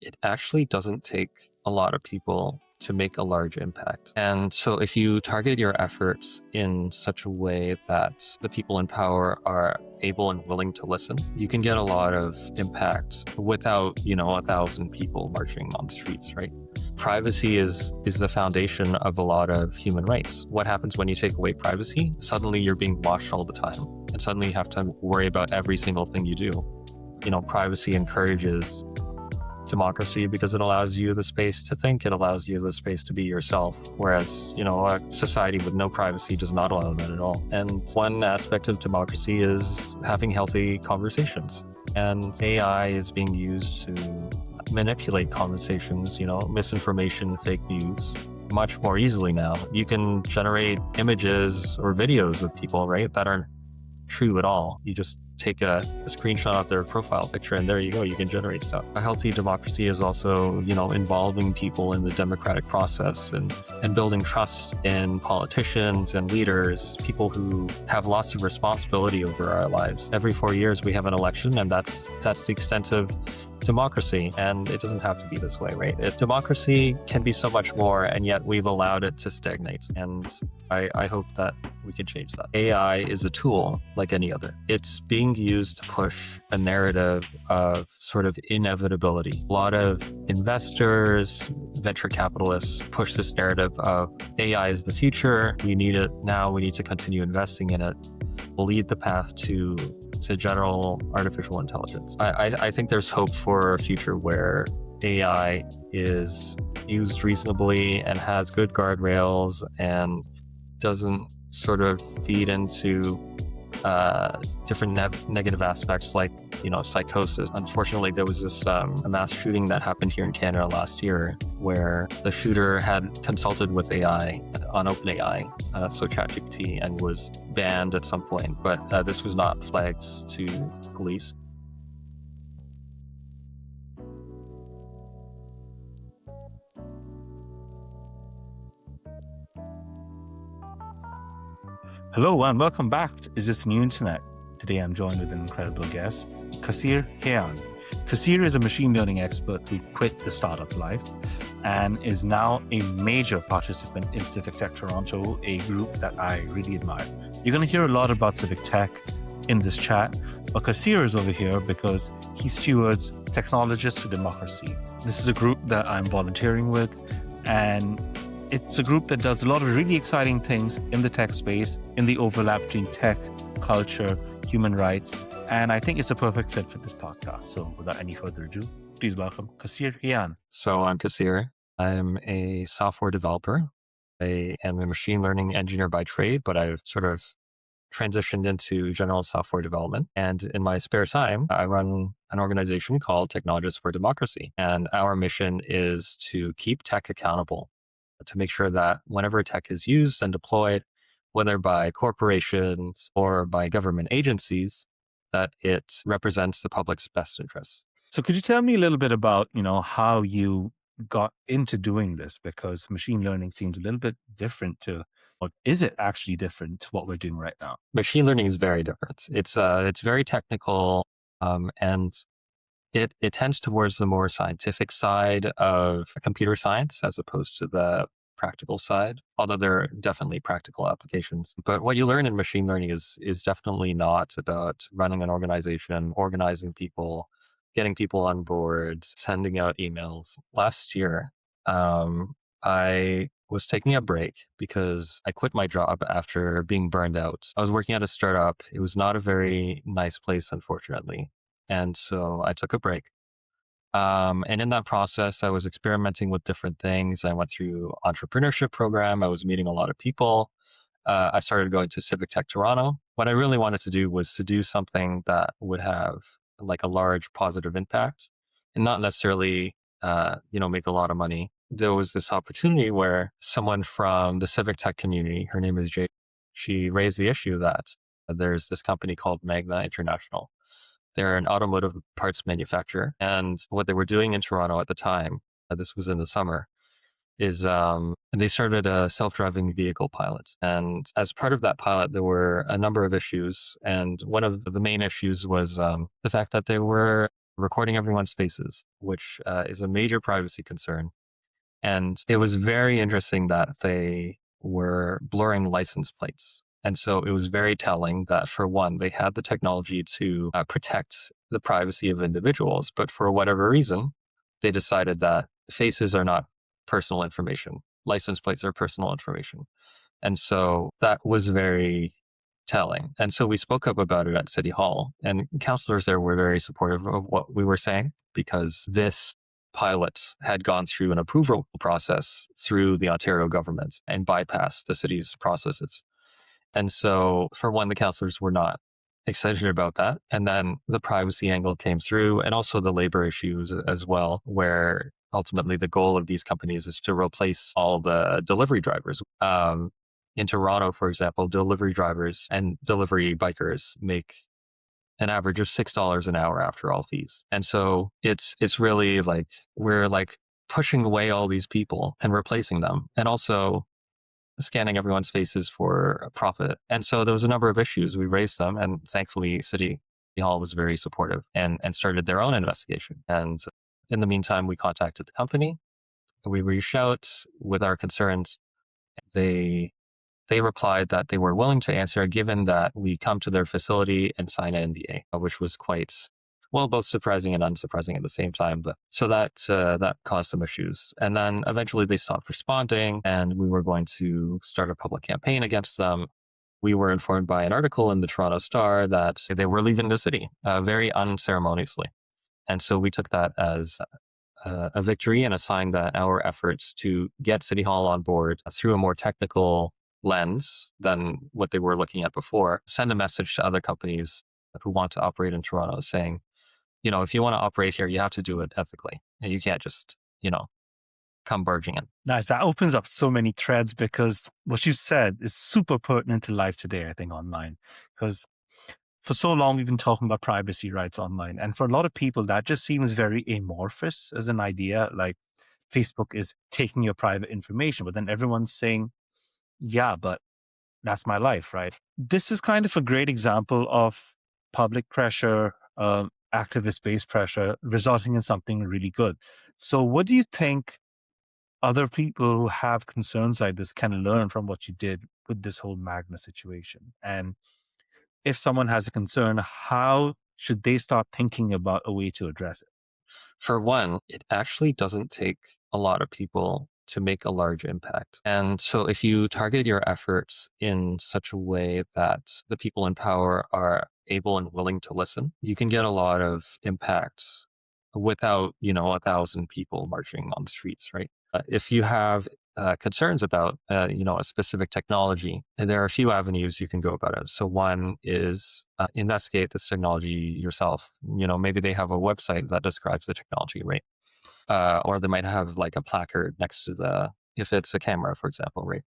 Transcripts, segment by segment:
it actually doesn't take a lot of people to make a large impact. And so if you target your efforts in such a way that the people in power are able and willing to listen, you can get a lot of impact without, 1,000 people marching on the streets, right? Privacy is the foundation of a lot of human rights. What happens when you take away privacy? Suddenly you're being watched all the time, and suddenly you have to worry about every single thing you do. Privacy encourages democracy because it allows you the space to think, it allows you the space to be yourself, whereas a society with no privacy does not allow that at all. And one aspect of democracy is having healthy conversations, and AI is being used to manipulate conversations, misinformation, fake news, much more easily now. You can generate images or videos of people, right, that aren't true at all. You just take a screenshot of their profile picture and there you go, you can generate stuff. A healthy democracy is also, involving people in the democratic process and building trust in politicians and leaders, people who have lots of responsibility over our lives. Every 4 years we have an election, and that's the extent of democracy, and it doesn't have to be this way, right? Democracy can be so much more, and yet we've allowed it to stagnate, and I hope that we can change that. AI is a tool like any other. It's being used to push a narrative of sort of inevitability. A lot of investors, venture capitalists push this narrative of AI is the future. We need it now. We need to continue investing in it. Will lead the path to general artificial intelligence. I think there's hope for a future where AI is used reasonably and has good guardrails and doesn't sort of feed into different negative aspects like, psychosis. Unfortunately, there was this a mass shooting that happened here in Canada last year where the shooter had consulted with AI on OpenAI, so ChatGPT, and was banned at some point. But this was not flagged to police. Hello and welcome back to Is This the New Internet? Today I'm joined with an incredible guest, Khasir Hean. Khasir is a machine learning expert who quit the startup life and is now a major participant in Civic Tech Toronto, a group that I really admire. You're going to hear a lot about Civic Tech in this chat, but Khasir is over here because he stewards Technologists for Democracy. This is a group that I'm volunteering with, and it's a group that does a lot of really exciting things in the tech space, in the overlap between tech, culture, human rights, and I think it's a perfect fit for this podcast. So without any further ado, please welcome Khasir Hean. So I'm Khasir. I'm a software developer. I am a machine learning engineer by trade, but I've sort of transitioned into general software development. And in my spare time, I run an organization called Technologists for Democracy. And our mission is to keep tech accountable, to make sure that whenever tech is used and deployed, whether by corporations or by government agencies, that it represents the public's best interests. So could you tell me a little bit about, how you got into doing this? Because machine learning seems a little bit different to, or is it actually different to what we're doing right now? Machine learning is very different. It's very technical, and it tends towards the more scientific side of computer science as opposed to the practical side, although there are definitely practical applications. But what you learn in machine learning is definitely not about running an organization, organizing people, getting people on board, sending out emails. Last year, I was taking a break because I quit my job after being burned out. I was working at a startup. It was not a very nice place, unfortunately. And so I took a break. And in that process, I was experimenting with different things. I went through entrepreneurship program. I was meeting a lot of people. I started going to Civic Tech Toronto. What I really wanted to do was to do something that would have like a large positive impact and not necessarily, make a lot of money. There was this opportunity where someone from the Civic Tech community, her name is Jay, she raised the issue that there's this company called Magna International. They're an automotive parts manufacturer. And what they were doing in Toronto at the time, this was in the summer, is they started a self-driving vehicle pilot. And as part of that pilot, there were a number of issues. And one of the main issues was the fact that they were recording everyone's faces, which is a major privacy concern. And it was very interesting that they were blurring license plates. And so it was very telling that, for one, they had the technology to protect the privacy of individuals, but for whatever reason, they decided that faces are not personal information. License plates are personal information. And so that was very telling. And so we spoke up about it at City Hall, and councillors there were very supportive of what we were saying, because this pilot had gone through an approval process through the Ontario government and bypassed the city's processes. And so, for one, the councillors were not excited about that. And then the privacy angle came through, and also the labor issues as well, where ultimately the goal of these companies is to replace all the delivery drivers. In Toronto, for example, delivery drivers and delivery bikers make an average of $6 an hour after all fees. And so it's really like we're like pushing away all these people and replacing them, and also scanning everyone's faces for a profit. And so there was a number of issues. We raised them, and thankfully City Hall was very supportive and started their own investigation. And in the meantime, we contacted the company. We reached out with our concerns. They replied that they were willing to answer, given that we come to their facility and sign an NDA, which was quite, well, both surprising and unsurprising at the same time. But so that caused some issues. And then eventually they stopped responding, and we were going to start a public campaign against them. We were informed by an article in the Toronto Star that they were leaving the city very unceremoniously. And so we took that as a victory and a sign that our efforts to get City Hall on board through a more technical lens than what they were looking at before send a message to other companies who want to operate in Toronto, saying, if you want to operate here, you have to do it ethically, and you can't just, come barging in. Nice. That opens up so many threads, because what you said is super pertinent to life today, I think, online. Because for so long, we've been talking about privacy rights online. And for a lot of people, that just seems very amorphous as an idea. Like, Facebook is taking your private information, but then everyone's saying, yeah, but that's my life, right? This is kind of a great example of public pressure, activist-based pressure, resulting in something really good. So what do you think other people who have concerns like this can learn from what you did with this whole Magna situation? And if someone has a concern, how should they start thinking about a way to address it? For one, it actually doesn't take a lot of people to make a large impact. And so if you target your efforts in such a way that the people in power are able and willing to listen, you can get a lot of impact without, 1,000 people marching on the streets, right? If you have concerns about, a specific technology, and there are a few avenues you can go about it. So one is investigate this technology yourself. Maybe they have a website that describes the technology, right? Or they might have like a placard next to if it's a camera, for example, right?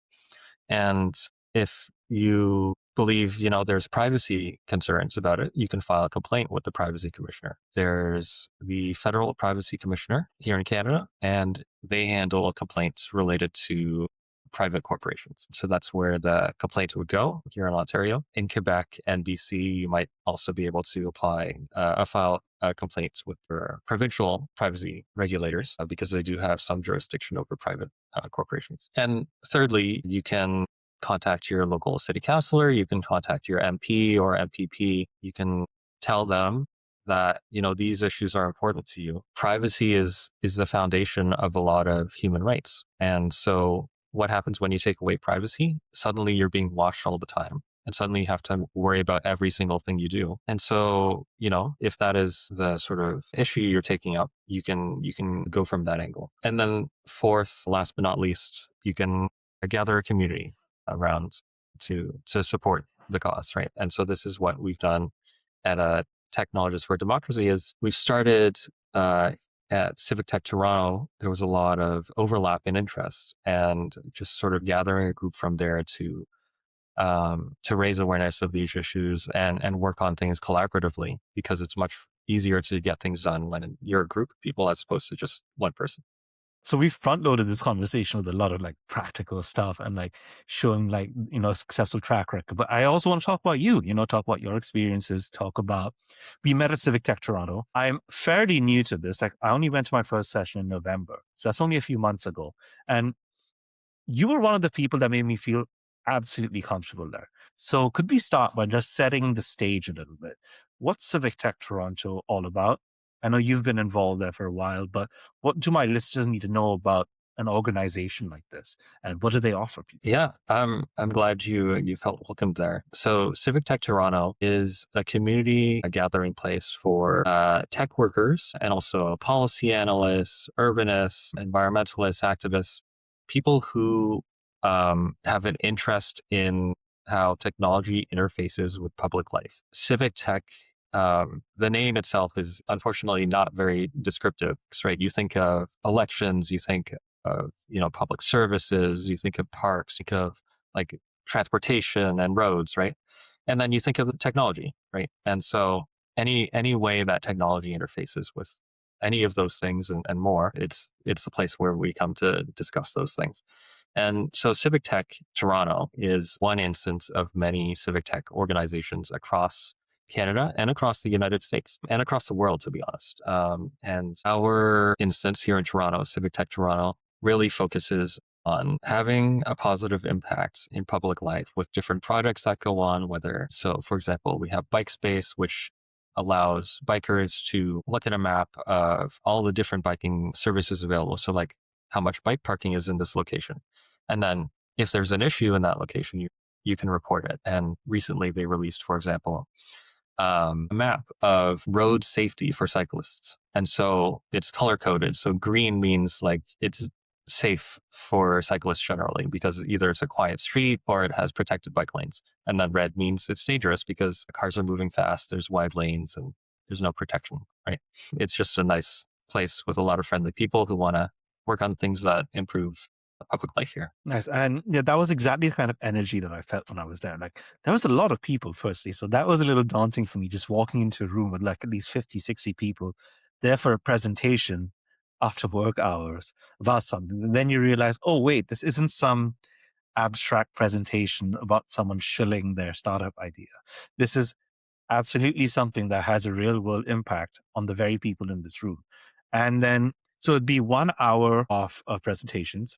And if you believe, there's privacy concerns about it, you can file a complaint with the privacy commissioner. There's the federal privacy commissioner here in Canada, and they handle complaints related to private corporations. So that's where the complaints would go here in Ontario. In Quebec and BC, you might also be able to file complaints with their provincial privacy regulators, because they do have some jurisdiction over private corporations. And thirdly, you can contact your local city councillor, you can contact your MP or MPP, you can tell them that, these issues are important to you. Privacy is the foundation of a lot of human rights. And so what happens when you take away privacy? Suddenly you're being watched all the time. And suddenly you have to worry about every single thing you do. And so, if that is the sort of issue you're taking up, you can go from that angle. And then fourth, last but not least, you can gather a community around to support the cause, right? And so this is what we've done at Technologists for Democracy. Is we've started at Civic Tech Toronto. There was a lot of overlap in interest, and just sort of gathering a group from there to raise awareness of these issues and work on things collaboratively, because it's much easier to get things done when you're a group of people as opposed to just one person. So we front loaded this conversation with a lot of like practical stuff and like showing like, a successful track record. But I also want to talk about you, talk about your experiences, we met at Civic Tech Toronto. I'm fairly new to this. Like I only went to my first session in November. So that's only a few months ago. And you were one of the people that made me feel absolutely comfortable there. So could we start by just setting the stage a little bit? What's Civic Tech Toronto all about? I know you've been involved there for a while, but what do my listeners need to know about an organization like this, and what do they offer people? Yeah, I'm glad you felt welcome there. So Civic Tech Toronto is a community, a gathering place for tech workers and also policy analysts, urbanists, environmentalists, activists, people who have an interest in how technology interfaces with public life. Civic Tech, the name itself is unfortunately not very descriptive, right? You think of elections, you think of public services, you think of parks, you think of like transportation and roads, right? And then you think of technology, right? And so any way that technology interfaces with any of those things and more, it's the place where we come to discuss those things. And so Civic Tech Toronto is one instance of many civic tech organizations across Canada and across the United States and across the world, to be honest. And our instance here in Toronto, Civic Tech Toronto, really focuses on having a positive impact in public life with different projects that go on, so for example, we have Bike Space, which allows bikers to look at a map of all the different biking services available. So like how much bike parking is in this location. And then if there's an issue in that location, you can report it. And recently they released, for example, a map of road safety for cyclists. And so it's color coded. So green means like it's safe for cyclists generally because either it's a quiet street or it has protected bike lanes. And then red means it's dangerous because cars are moving fast, there's wide lanes and there's no protection, right? It's just a nice place with a lot of friendly people who want to work on things that improve public life here. Nice. And yeah, that was exactly the kind of energy that I felt when I was there. Like there was a lot of people, firstly. So that was a little daunting for me, just walking into a room with like at least 50, 60 people there for a presentation after work hours about something. And then you realize, oh, wait, this isn't some abstract presentation about someone shilling their startup idea. This is absolutely something that has a real world impact on the very people in this room. And then, so it'd be 1 hour of presentations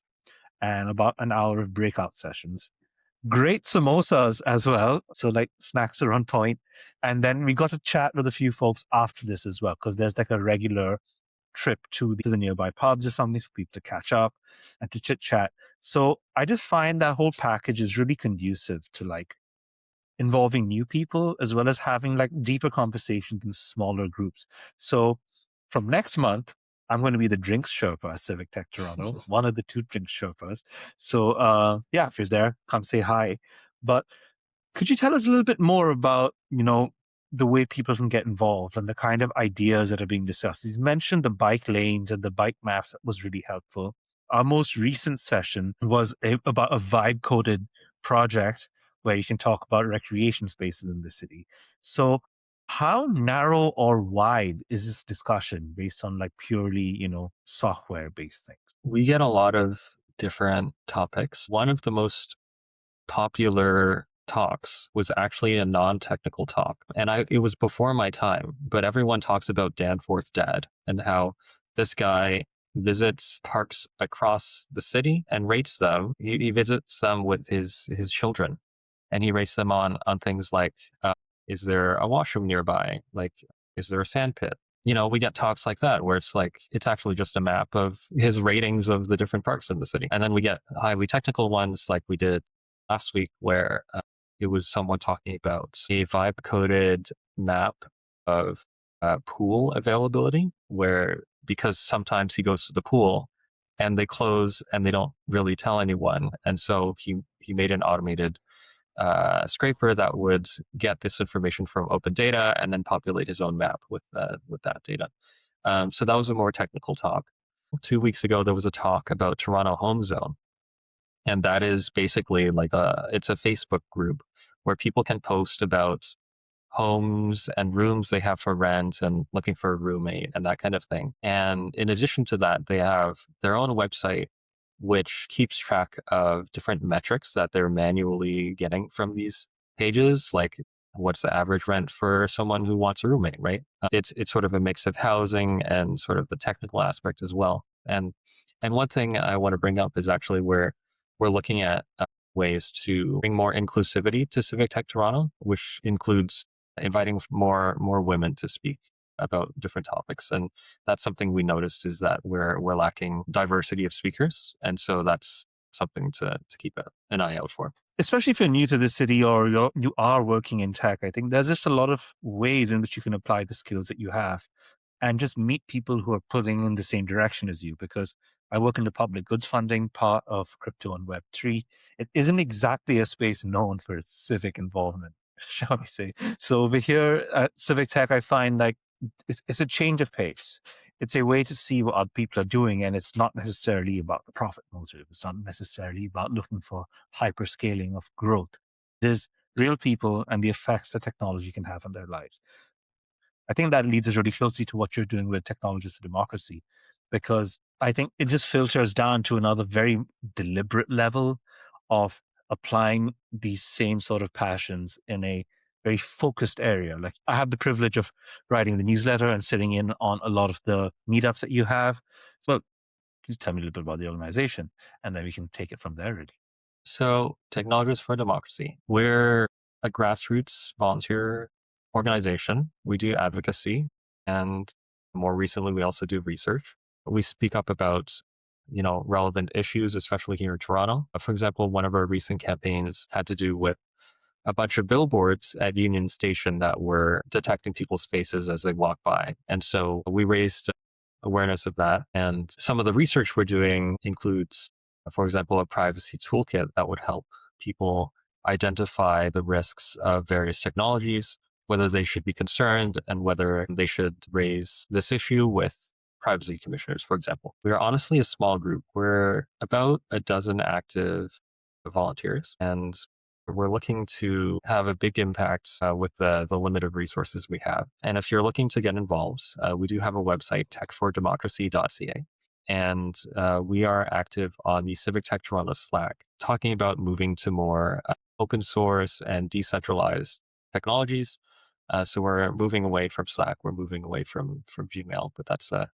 and about an hour of breakout sessions. Great samosas as well. So like snacks are on point. And then we got to chat with a few folks after this as well, because there's like a regular trip to the nearby pubs or something for people to catch up and to chit chat. So I just find that whole package is really conducive to like involving new people as well as having like deeper conversations in smaller groups. So from next month, I'm going to be the drinks Sherpa at Civic Tech Toronto, one of the 2 drinks Sherpas. So yeah, if you're there, come say hi. But could you tell us a little bit more about, the way people can get involved and the kind of ideas that are being discussed? You mentioned the bike lanes and the bike maps. That was really helpful. Our most recent session was about a vibe-coded project where you can talk about recreation spaces in the city. So how narrow or wide is this discussion based on like purely, software-based things? We get a lot of different topics. One of the most popular talks was actually a non-technical talk. And it was before my time, but everyone talks about Danforth Dad and how this guy visits parks across the city and rates them. He visits them with his children and he rates them on things like, is there a washroom nearby? Like, is there a sand pit? We get talks like that where it's like, it's actually just a map of his ratings of the different parks in the city. And then we get highly technical ones like we did last week where it was someone talking about a vibe coded map of pool availability where, because sometimes he goes to the pool and they close and they don't really tell anyone. And so he made an automated scraper that would get this information from open data and then populate his own map with that data. So that was a more technical talk. 2 weeks ago, there was a talk about Toronto Home Zone. And that is basically like it's a Facebook group where people can post about homes and rooms they have for rent and looking for a roommate and that kind of thing. And in addition to that, they have their own website, which keeps track of different metrics that they're manually getting from these pages, like what's the average rent for someone who wants a roommate, right? It's sort of a mix of housing and sort of the technical aspect as well. And one thing I want to bring up is actually where we're looking at ways to bring more inclusivity to Civic Tech Toronto, which includes inviting more women to speak about different topics. And that's something we noticed, is that we're lacking diversity of speakers. And so that's something to keep an eye out for. Especially if you're new to the city or you are working in tech, I think there's just a lot of ways in which you can apply the skills that you have and just meet people who are pulling in the same direction as you. Because I work in the public goods funding part of crypto and Web3. It isn't exactly a space known for its civic involvement, shall we say. So over here at Civic Tech, I find like it's a change of pace. It's a way to see what other people are doing, and it's not necessarily about the profit motive. It's not necessarily about looking for hyperscaling of growth. It is real people and the effects that technology can have on their lives. I think that leads us really closely to what you're doing with Technologists for Democracy, because I think it just filters down to another very deliberate level of applying these same sort of passions in a very focused area. Like I have the privilege of writing the newsletter and sitting in on a lot of the meetups that you have. So can you tell me a little bit about the organization, and then we can take it from there, really? So Technologists for Democracy, we're a grassroots volunteer organization. We do advocacy, and more recently, we also do research. We speak up about, relevant issues, especially here in Toronto. For example, one of our recent campaigns had to do with a bunch of billboards at Union Station that were detecting people's faces as they walk by. And so we raised awareness of that. And some of the research we're doing includes, for example, a privacy toolkit that would help people identify the risks of various technologies, whether they should be concerned, and whether they should raise this issue with privacy commissioners, for example. We are honestly a small group. We're about a dozen active volunteers, and we're looking to have a big impact with the limited resources we have. And if you're looking to get involved, we do have a website, techfordemocracy.ca. And we are active on the Civic Tech Toronto Slack, talking about moving to more open source and decentralized technologies. So we're moving away from Slack. We're moving away from Gmail, but that's a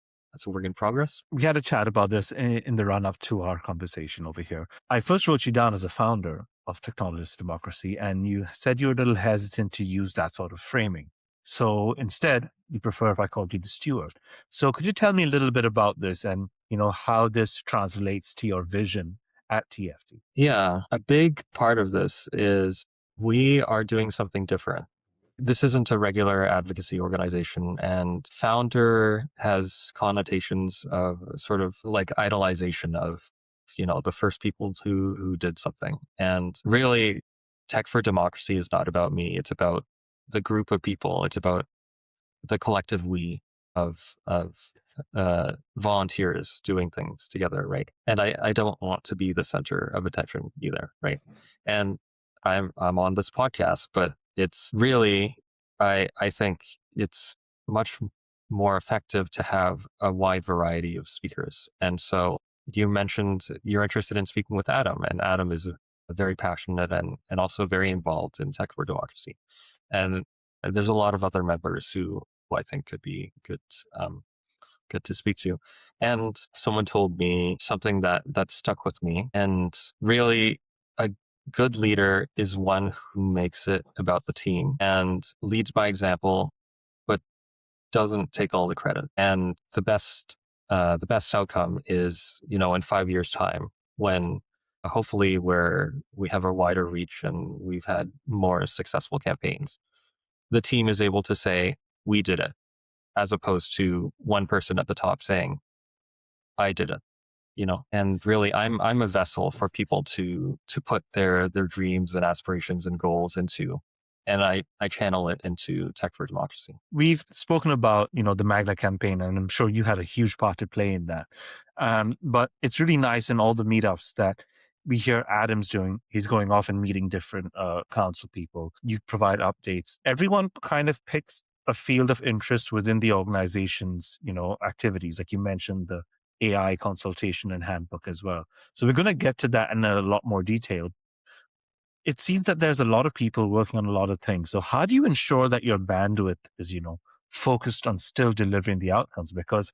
work in progress. We had a chat about this in the run-up to our conversation over here. I first wrote you down as a founder of Technologists for Democracy, and you said you were a little hesitant to use that sort of framing. So instead, you prefer if I called you the Steward. So could you tell me a little bit about this and, how this translates to your vision at TFT? Yeah, a big part of this is we are doing something different. This isn't a regular advocacy organization, and founder has connotations of sort of like idolization of, the first people who did something. And really, Tech for Democracy is not about me. It's about the group of people. It's about the collective we of volunteers doing things together, right? And I don't want to be the center of attention either, right? And I'm on this podcast, but it's really, I think it's much more effective to have a wide variety of speakers. And so you mentioned you're interested in speaking with Adam, and Adam is very passionate and also very involved in Tech for Democracy. And there's a lot of other members who I think could be good to speak to. And someone told me something that stuck with me. And really, a good leader is one who makes it about the team and leads by example, but doesn't take all the credit. And the best outcome is, in 5 years' time, when hopefully where we have a wider reach and we've had more successful campaigns, the team is able to say, we did it, as opposed to one person at the top saying, I did it, and really I'm a vessel for people to put their dreams and aspirations and goals into, and I channel it into Tech for Democracy. We've spoken about, the Magna campaign, and I'm sure you had a huge part to play in that. But it's really nice in all the meetups that we hear Adam's he's going off and meeting different council people. You provide updates. Everyone kind of picks a field of interest within the organization's, activities. Like you mentioned, the AI consultation and handbook as well. So we're going to get to that in a lot more detail. It seems that there's a lot of people working on a lot of things. So how do you ensure that your bandwidth is, focused on still delivering the outcomes? Because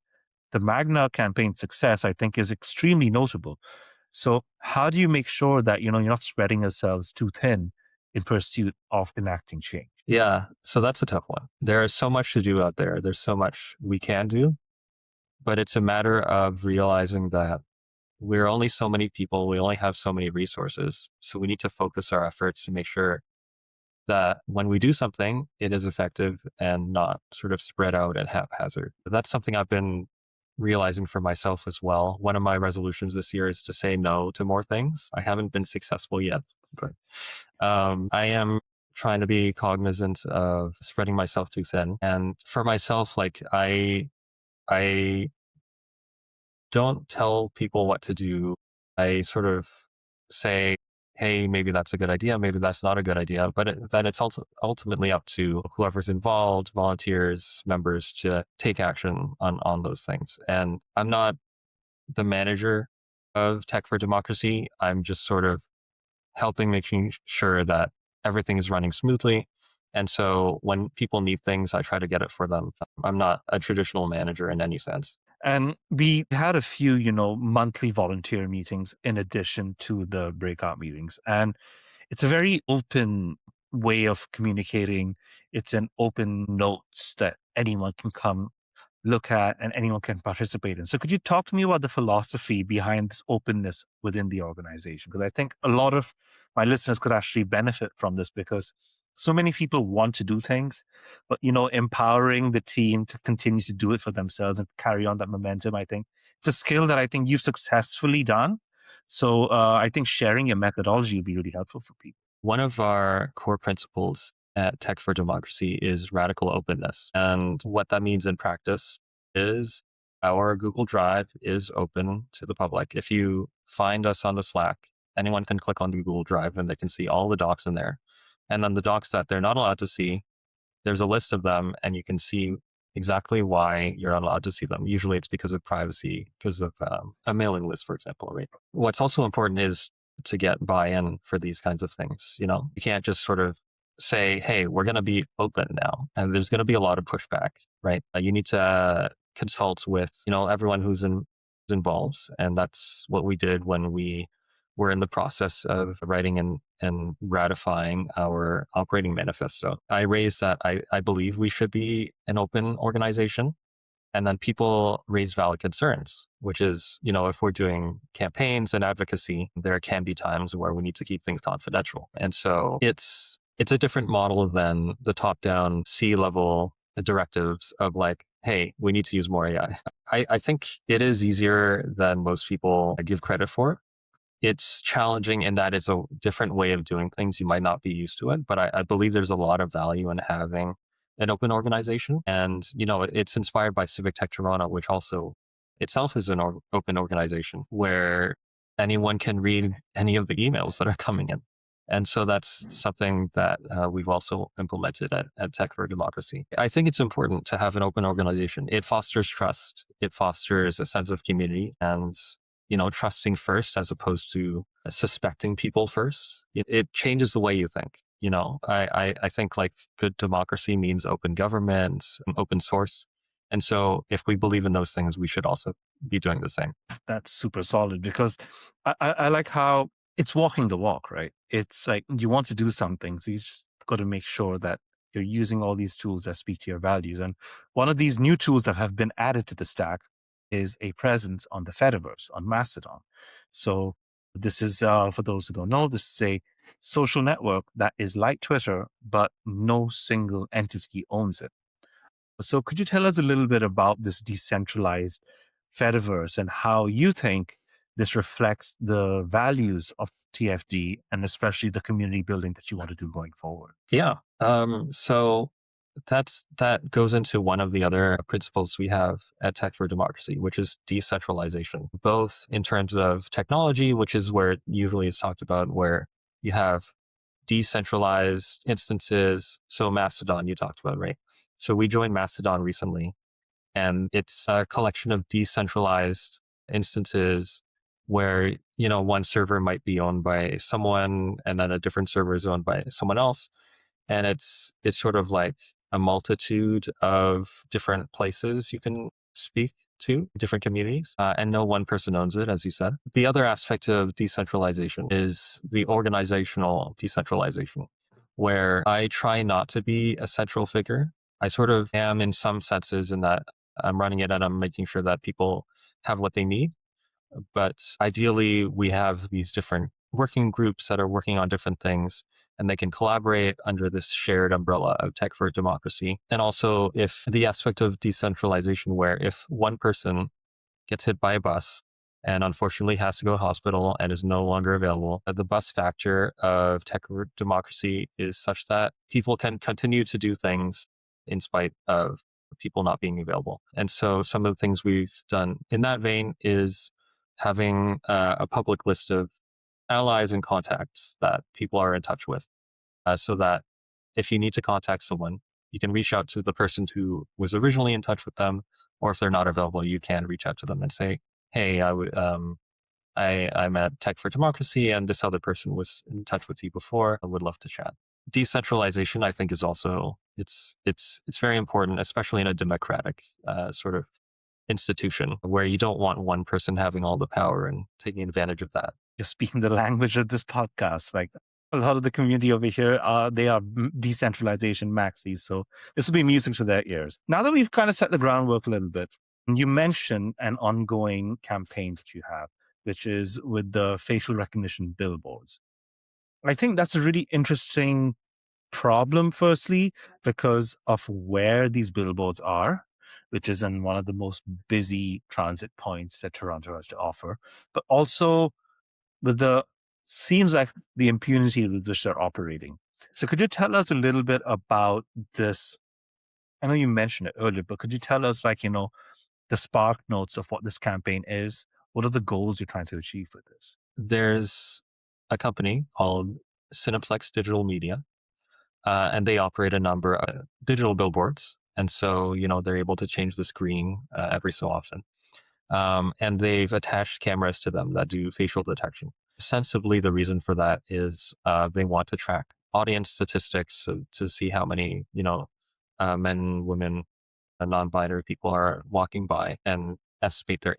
the Magna campaign success, I think, is extremely notable. So how do you make sure that, you're not spreading yourselves too thin in pursuit of enacting change? Yeah, so that's a tough one. There is so much to do out there. There's so much we can do, but it's a matter of realizing that we're only so many people. We only have so many resources. So we need to focus our efforts to make sure that when we do something, it is effective and not sort of spread out at haphazard. That's something I've been realizing for myself as well. One of my resolutions this year is to say no to more things. I haven't been successful yet, but I am trying to be cognizant of spreading myself too thin. And for myself, like I don't tell people what to do. I sort of say, hey, maybe that's a good idea, maybe that's not a good idea. But then it's ultimately up to whoever's involved, volunteers, members, to take action on those things. And I'm not the manager of Tech for Democracy. I'm just sort of making sure that everything is running smoothly. And so when people need things, I try to get it for them. I'm not a traditional manager in any sense. And we had a few, monthly volunteer meetings in addition to the breakout meetings. And it's a very open way of communicating. It's an open notes that anyone can come look at and anyone can participate in. So could you talk to me about the philosophy behind this openness within the organization? Because I think a lot of my listeners could actually benefit from this, because so many people want to do things, but, empowering the team to continue to do it for themselves and carry on that momentum, I think it's a skill that I think you've successfully done. So I think sharing your methodology would be really helpful for people. One of our core principles at Tech for Democracy is radical openness. And what that means in practice is our Google Drive is open to the public. If you find us on the Slack, anyone can click on the Google Drive and they can see all the docs in there. And then the docs that they're not allowed to see, there's a list of them and you can see exactly why you're not allowed to see them. Usually it's because of privacy, because of a mailing list, for example. Right? What's also important is to get buy-in for these kinds of things. You can't just sort of say, hey, we're going to be open now. And there's going to be a lot of pushback, right? You need to consult with, everyone who's involved. And that's what we did when we were in the process of writing and ratifying our operating manifesto. I raised that I believe we should be an open organization. And then people raise valid concerns, which is, if we're doing campaigns and advocacy, there can be times where we need to keep things confidential. And so it's a different model than the top-down C-level directives of like, hey, we need to use more AI. I think it is easier than most people give credit for. It's challenging in that it's a different way of doing things. You might not be used to it, but I believe there's a lot of value in having an open organization. And, it's inspired by Civic Tech Toronto, which also itself is an open organization where anyone can read any of the emails that are coming in. And so that's something that we've also implemented at Tech for Democracy. I think it's important to have an open organization. It fosters trust. It fosters a sense of community and, trusting first as opposed to suspecting people first. It changes the way you think. I think like good democracy means open government, open source. And so if we believe in those things, we should also be doing the same. That's super solid, because I like how it's walking the walk, right? It's like you want to do something, so you just got to make sure that you're using all these tools that speak to your values. And one of these new tools that have been added to the stack is a presence on the Fediverse, on Mastodon. So this is, for those who don't know, this is a social network that is like Twitter, but no single entity owns it. So could you tell us a little bit about this decentralized Fediverse and how you think this reflects the values of TFD and especially the community building that you want to do going forward? Yeah. So that goes into one of the other principles we have at Tech for Democracy, which is decentralization, both in terms of technology, which is where usually it's talked about, where you have decentralized instances. So Mastodon you talked about, right? So we joined Mastodon recently, and it's a collection of decentralized instances where, one server might be owned by someone and then a different server is owned by someone else. And it's sort of like a multitude of different places you can speak to, different communities, and no one person owns it, as you said. The other aspect of decentralization is the organizational decentralization, where I try not to be a central figure. I sort of am in some senses in that I'm running it and I'm making sure that people have what they need. But ideally, we have these different working groups that are working on different things, and they can collaborate under this shared umbrella of Tech for Democracy. And also, if the aspect of decentralization, where if one person gets hit by a bus and unfortunately has to go to hospital and is no longer available, the bus factor of Tech for Democracy is such that people can continue to do things in spite of people not being available. And so some of the things we've done in that vein is having a public list of allies and contacts that people are in touch with, so that if you need to contact someone, you can reach out to the person who was originally in touch with them, or if they're not available, you can reach out to them and say, hey, I'm at Tech for Democracy and this other person was in touch with you before. I would love to chat. Decentralization, I think, is also, it's very important, especially in a democratic sort of institution where you don't want one person having all the power and taking advantage of that. You're speaking the language of this podcast. Like a lot of the community over here, they are decentralization maxis. So this will be music to their ears. Now that we've kind of set the groundwork a little bit, you mentioned an ongoing campaign that you have, which is with the facial recognition billboards. I think that's a really interesting problem, firstly, because of where these billboards are, which is in one of the most busy transit points that Toronto has to offer, but also with seems like the impunity with which they're operating. So could you tell us a little bit about this? I know you mentioned it earlier, but could you tell us, the spark notes of what this campaign is? What are the goals you're trying to achieve with this? There's a company called Cineplex Digital Media, and they operate a number of digital billboards. And so, they're able to change the screen every so often. And they've attached cameras to them that do facial detection. Ostensibly, the reason for that is they want to track audience statistics to see how many, men, women, and non-binary people are walking by and estimate their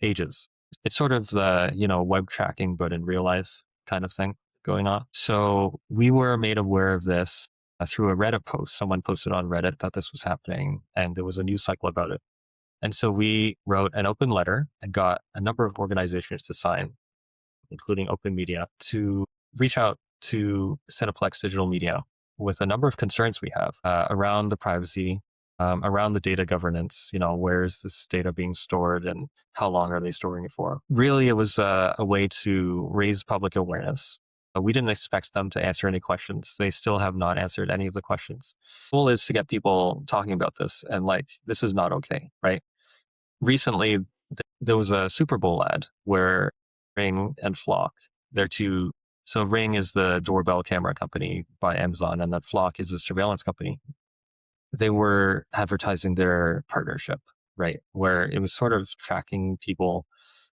ages. It's sort of the, web tracking, but in real life kind of thing going on. So we were made aware of this through a Reddit post. Someone posted on Reddit that this was happening, and there was a news cycle about it. And so we wrote an open letter and got a number of organizations to sign, including Open Media, to reach out to Cineplex Digital Media with a number of concerns we have around the privacy, around the data governance. Where is this data being stored and how long are they storing it for? Really, it was a way to raise public awareness. We didn't expect them to answer any questions. They still have not answered any of the questions. The goal is to get people talking about this and this is not okay, right? Recently, there was a Super Bowl ad where Ring and Flock, so Ring is the doorbell camera company by Amazon, and then Flock is a surveillance company. They were advertising their partnership, right? Where it was sort of tracking people.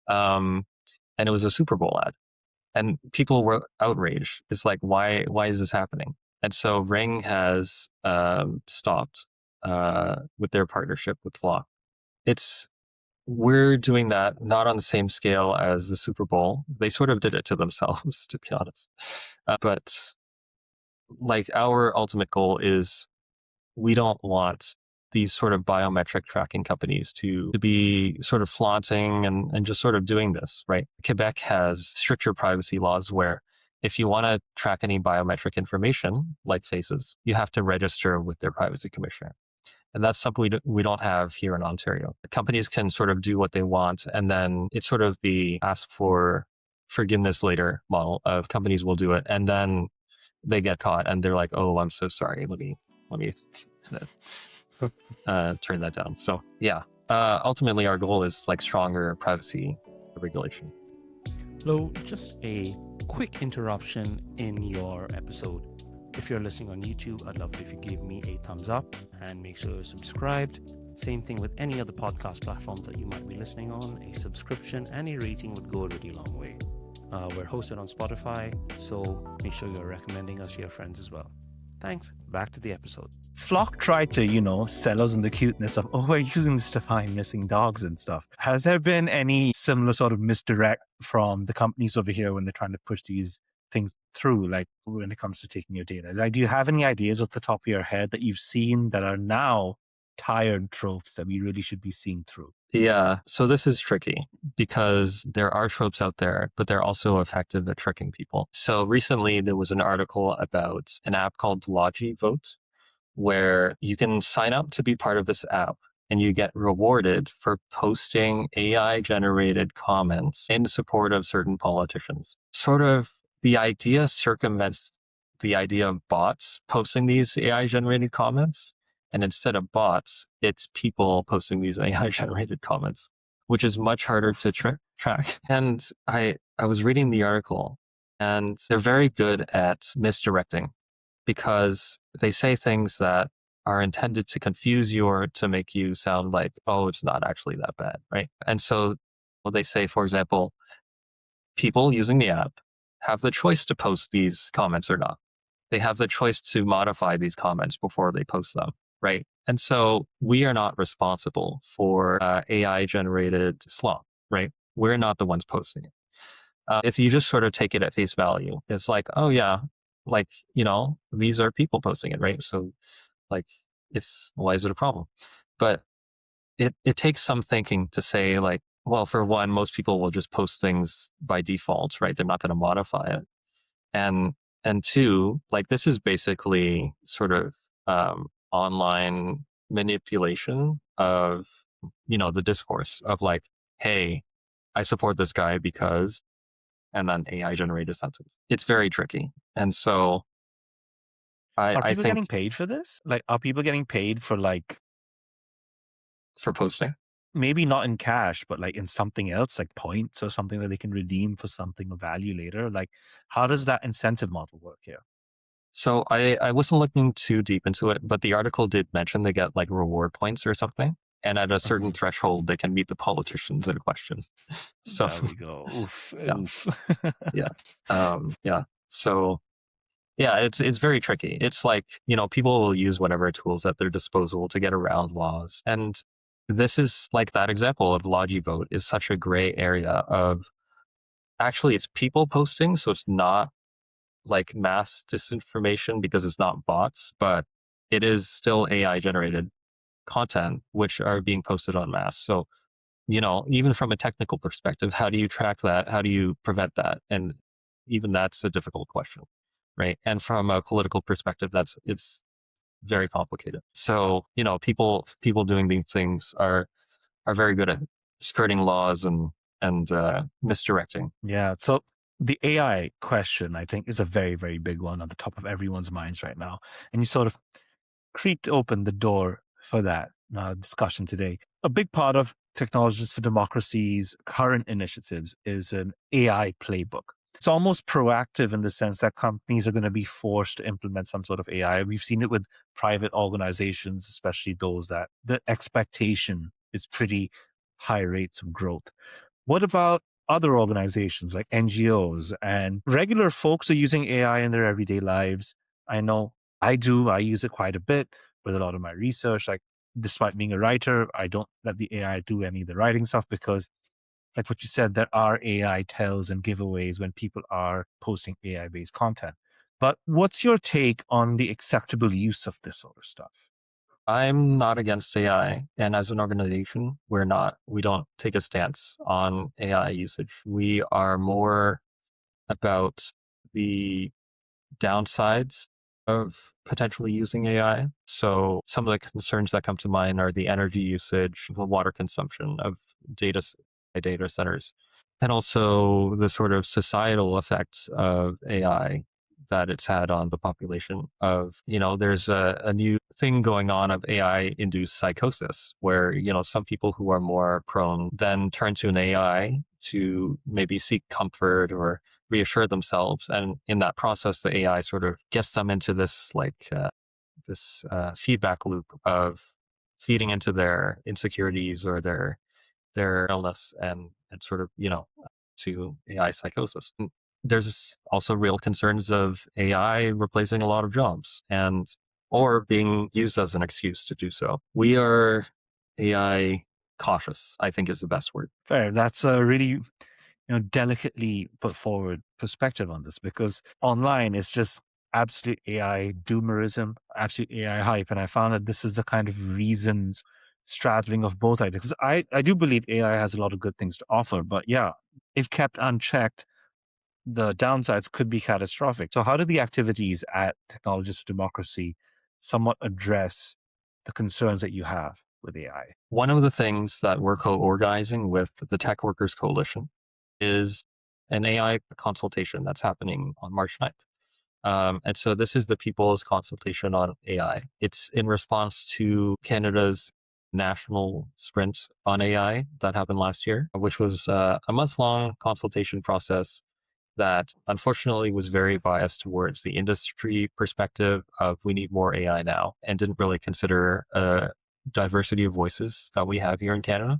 And it was a Super Bowl ad. And people were outraged. It's like, why is this happening? And so Ring has stopped with their partnership with Flock. We're doing that not on the same scale as the Super Bowl. They sort of did it to themselves, to be honest. But our ultimate goal is we don't want these sort of biometric tracking companies to be sort of flaunting and just sort of doing this, right? Quebec has stricter privacy laws where if you want to track any biometric information, like faces, you have to register with their privacy commissioner. And that's something we don't have here in Ontario. Companies can sort of do what they want, and then it's sort of the ask for forgiveness later model of companies will do it, and then they get caught and they're like, oh, I'm so sorry. Let me let me turn that down. So yeah, ultimately our goal is like stronger privacy regulation. So just a quick interruption in your episode. If you're listening on YouTube, I'd love it if you give me a thumbs up and make sure you're subscribed. Same thing with any other podcast platforms that you might be listening on. A subscription and a rating would go a really long way. We're hosted on Spotify, so make sure you're recommending us to your friends as well. Thanks. Back to the episode. Flock tried to, sell us on the cuteness of, we're using this to find missing dogs and stuff. Has there been any similar sort of misdirect from the companies over here when they're trying to push these things through, like when it comes to taking your data? Like, do you have any ideas off the top of your head that you've seen that are now tired tropes that we really should be seeing through? Yeah, so this is tricky because there are tropes out there, but they're also effective at tricking people. So recently there was an article about an app called LogiVote, where you can sign up to be part of this app and you get rewarded for posting AI-generated comments in support of certain politicians. Sort of the idea circumvents the idea of bots posting these AI-generated comments. And instead of bots, it's people posting these AI-generated comments, which is much harder to track. And I was reading the article, and they're very good at misdirecting because they say things that are intended to confuse you or to make you sound like, oh, it's not actually that bad, right? And so what they say, for example, people using the app have the choice to post these comments or not. They have the choice to modify these comments before they post them. Right. And so we are not responsible for AI generated slop, right? We're not the ones posting it. If you just sort of take it at face value, it's like, oh yeah, like, these are people posting it, right? So like, why is it a problem? But it takes some thinking to say like, well, for one, most people will just post things by default, right? They're not going to modify it. And two, like this is basically sort of online manipulation of, the discourse of like, hey, I support this guy because, and then AI generated sentence. It's very tricky. And so Are I people think getting paid for this? Like, are people getting paid for for posting. maybe not in cash, but like in something else, like points or something that they can redeem for something of value later? Like, how does that incentive model work here? So I wasn't looking too deep into it, but the article did mention they get like reward points or something. And at a certain threshold, they can meet the politicians in question. So There we go. Oof. yeah. Oof. Yeah. So yeah, it's very tricky. It's like, people will use whatever tools at their disposal to get around laws. And this is like that example of LogiVote is such a gray area of actually it's people posting. So it's not like mass disinformation because it's not bots, but it is still AI generated content, which are being posted en masse. So, even from a technical perspective, how do you track that? How do you prevent that? And even that's a difficult question, right? And from a political perspective, it's very complicated. So, people doing these things are very good at skirting laws and misdirecting. Yeah. So the AI question, I think, is a very, very big one on the top of everyone's minds right now. And you sort of creaked open the door for that discussion today. A big part of Technologists for Democracy's current initiatives is an AI playbook. It's almost proactive in the sense that companies are going to be forced to implement some sort of AI. We've seen it with private organizations, especially those that the expectation is pretty high rates of growth. What about other organizations like NGOs and regular folks are using AI in their everyday lives? I know I do. I use it quite a bit with a lot of my research. Like, despite being a writer, I don't let the AI do any of the writing stuff because, like what you said, there are AI tells and giveaways when people are posting AI-based content. But what's your take on the acceptable use of this sort of stuff? I'm not against AI. And as an organization, we don't take a stance on AI usage. We are more about the downsides of potentially using AI. So some of the concerns that come to mind are the energy usage, the water consumption of data centers, and also the sort of societal effects of AI that it's had on the population of, there's a new thing going on of AI-induced psychosis, where, some people who are more prone then turn to an AI to maybe seek comfort or reassure themselves. And in that process, the AI sort of gets them into this feedback loop of feeding into their insecurities or their illness and sort of, to AI psychosis. And there's also real concerns of AI replacing a lot of jobs or being used as an excuse to do so. We are AI cautious, I think is the best word. Fair. That's a really delicately put forward perspective on this, because online it's just absolute AI doomerism, absolute AI hype. And I found that this is the kind of reasoned straddling of both ideas. 'Cause I do believe AI has a lot of good things to offer, but yeah, if kept unchecked, the downsides could be catastrophic. So how do the activities at Technologists for Democracy somewhat address the concerns that you have with AI? One of the things that we're co-organizing with the Tech Workers Coalition is an AI consultation that's happening on March 9th. And so this is the People's Consultation on AI. It's in response to Canada's national sprint on AI that happened last year, which was a month-long consultation process that unfortunately was very biased towards the industry perspective of we need more AI now, and didn't really consider a diversity of voices that we have here in Canada.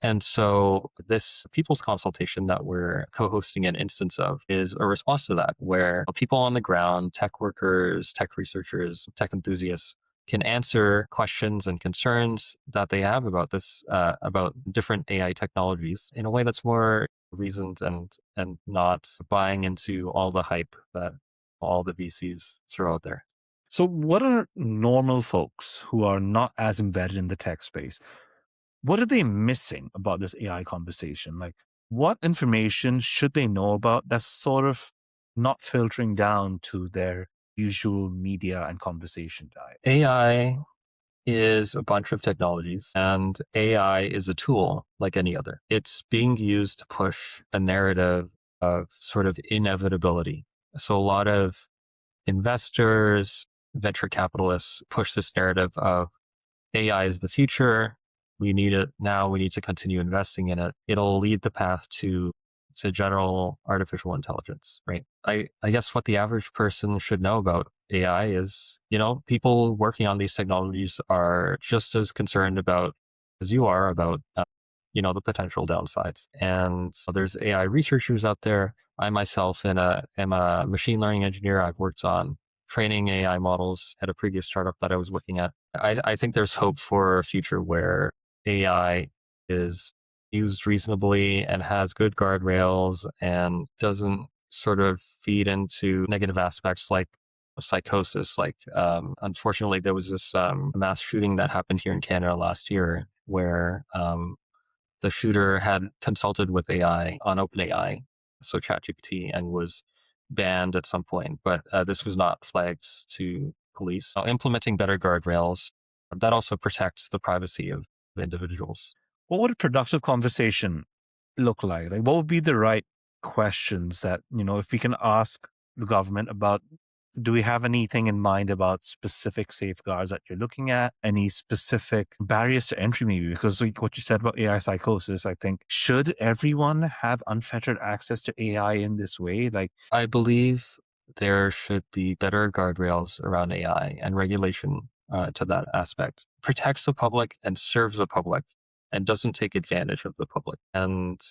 And so this people's consultation that we're co-hosting an instance of is a response to that, where people on the ground, tech workers, tech researchers, tech enthusiasts can answer questions and concerns that they have about about different AI technologies in a way that's more reasoned and not buying into all the hype that all the VCs throw out there. So what are normal folks who are not as embedded in the tech space? What are they missing about this AI conversation? Like, what information should they know about that's sort of not filtering down to their usual media and conversation diet? AI is a bunch of technologies, and AI is a tool like any other. It's being used to push a narrative of sort of inevitability. So a lot of investors, venture capitalists push this narrative of AI is the future. We need it now. We need to continue investing in it. It'll lead the path to general artificial intelligence, right? I guess what the average person should know about AI is, people working on these technologies are just as concerned about as you are about, the potential downsides. And so there's AI researchers out there. I myself am a machine learning engineer. I've worked on training AI models at a previous startup that I was working at. I think there's hope for a future where AI is used reasonably and has good guardrails and doesn't sort of feed into negative aspects like psychosis. Like, unfortunately, there was this mass shooting that happened here in Canada last year where the shooter had consulted with AI on OpenAI, so ChatGPT, and was banned at some point. But this was not flagged to police. So implementing better guardrails that also protects the privacy of individuals. What would a productive conversation look like? Like, what would be the right questions that, if we can ask the government about, do we have anything in mind about specific safeguards that you're looking at? Any specific barriers to entry, maybe? Because like what you said about AI psychosis, I think, should everyone have unfettered access to AI in this way? Like, I believe there should be better guardrails around AI and regulation to that aspect. Protects the public and serves the public and doesn't take advantage of the public. And,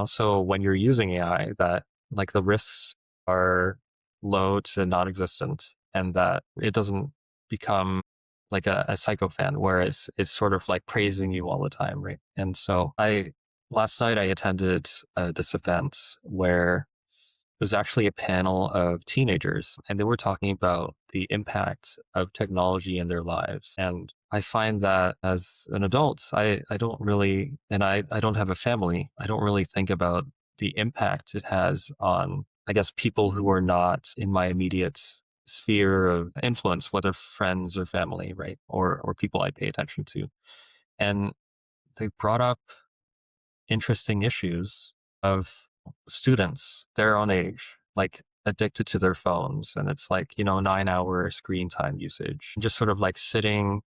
so when you're using AI, that like the risks are low to non-existent, and that it doesn't become like a psychofan where it's sort of like praising you all the time, right? And so last night I attended this event where it was actually a panel of teenagers, and they were talking about the impact of technology in their lives. And I find that as an adult, I don't really, and I don't have a family, I don't really think about the impact it has on, I guess, people who are not in my immediate sphere of influence, whether friends or family, right? Or people I pay attention to. And they brought up interesting issues of students their own age, like addicted to their phones, and it's like, 9-hour screen time usage, just sort of like sitting,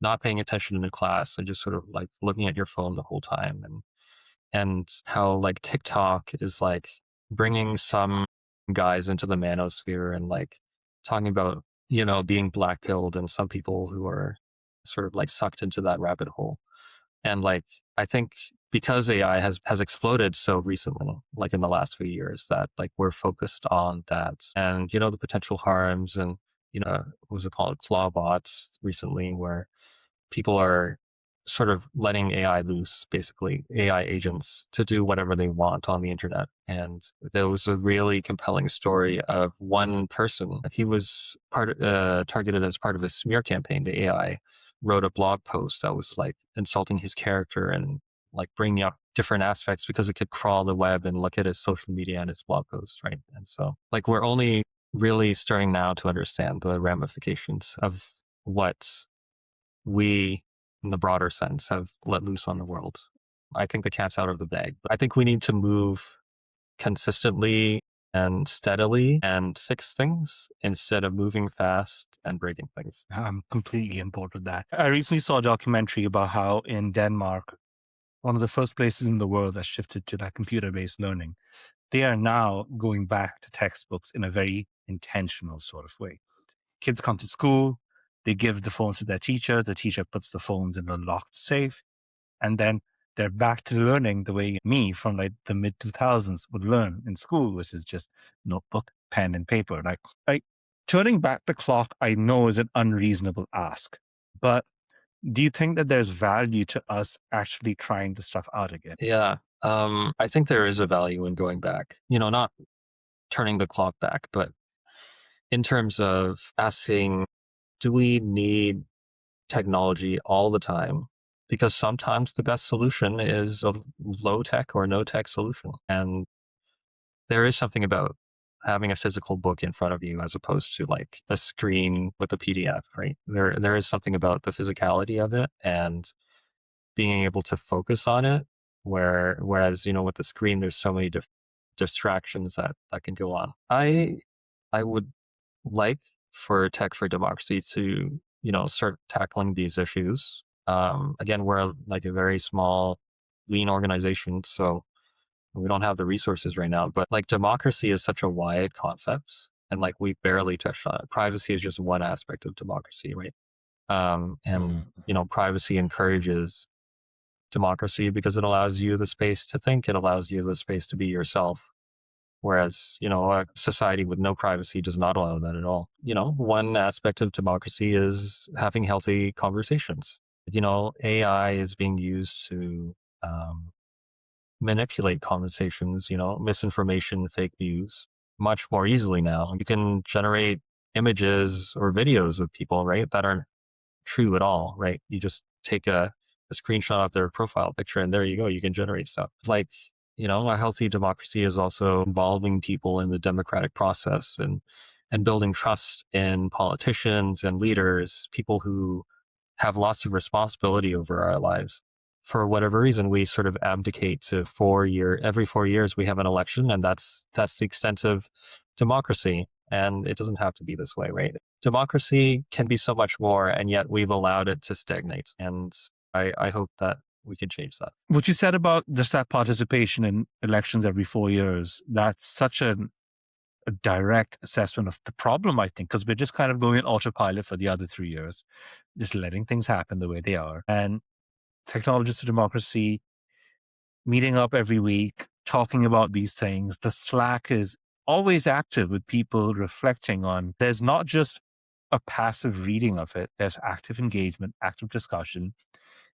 not paying attention in class and just sort of like looking at your phone the whole time. And how like TikTok is like bringing some guys into the manosphere and like talking about, being black pilled, and some people who are sort of like sucked into that rabbit hole. And like, I think because AI has exploded so recently, like in the last few years, that like we're focused on that and, the potential harms and, what was it called? Claw bots recently, where people are sort of letting AI loose, basically AI agents to do whatever they want on the internet. And there was a really compelling story of one person. He was targeted as part of a smear campaign. The AI wrote a blog post that was like insulting his character and like bringing up different aspects because it could crawl the web and look at his social media and his blog posts, right? And so like we're only really starting now to understand the ramifications of what we, in the broader sense, have let loose on the world. I think the cat's out of the bag. I think we need to move consistently and steadily and fix things instead of moving fast and breaking things. I'm completely on board with that. I recently saw a documentary about how in Denmark, one of the first places in the world that shifted to that computer-based learning, they are now going back to textbooks in a very intentional sort of way. Kids come to school, they give the phones to their teacher, the teacher puts the phones in a locked safe, and then they're back to learning the way me from like the mid 2000s would learn in school, which is just notebook, pen, and paper. Like turning back the clock, I know is an unreasonable ask, but do you think that there's value to us actually trying the stuff out again? Yeah. I think there is a value in going back, not turning the clock back, but in terms of asking, do we need technology all the time? Because sometimes the best solution is a low tech or no tech solution. And there is something about having a physical book in front of you as opposed to like a screen with a PDF, right? There is something about the physicality of it and being able to focus on it. Whereas, with the screen, there's so many distractions that can go on. I would like for Tech for Democracy to, start tackling these issues. Again, we're like a very small, lean organization, so we don't have the resources right now. But like democracy is such a wide concept, and like we barely touched on it. Privacy is just one aspect of democracy, right? And privacy encourages democracy because it allows you the space to think. It allows you the space to be yourself. Whereas, a society with no privacy does not allow that at all. One aspect of democracy is having healthy conversations. AI is being used to manipulate conversations, misinformation, fake news much more easily now. You can generate images or videos of people, right, that aren't true at all, right? You just take a screenshot of their profile picture and there you go, you can generate stuff. Like, a healthy democracy is also involving people in the democratic process and building trust in politicians and leaders, people who have lots of responsibility over our lives. For whatever reason, we sort of abdicate to every 4 years we have an election, and that's the extent of democracy. And it doesn't have to be this way, right? Democracy can be so much more, and yet we've allowed it to stagnate. And I hope that we can change that. What you said about just that participation in elections every 4 years, that's such a direct assessment of the problem, I think, because we're just kind of going on autopilot for the other 3 years, just letting things happen the way they are. And Technologists for Democracy meeting up every week, talking about these things. The Slack is always active with people reflecting on, there's not just a passive reading of it, there's active engagement, active discussion.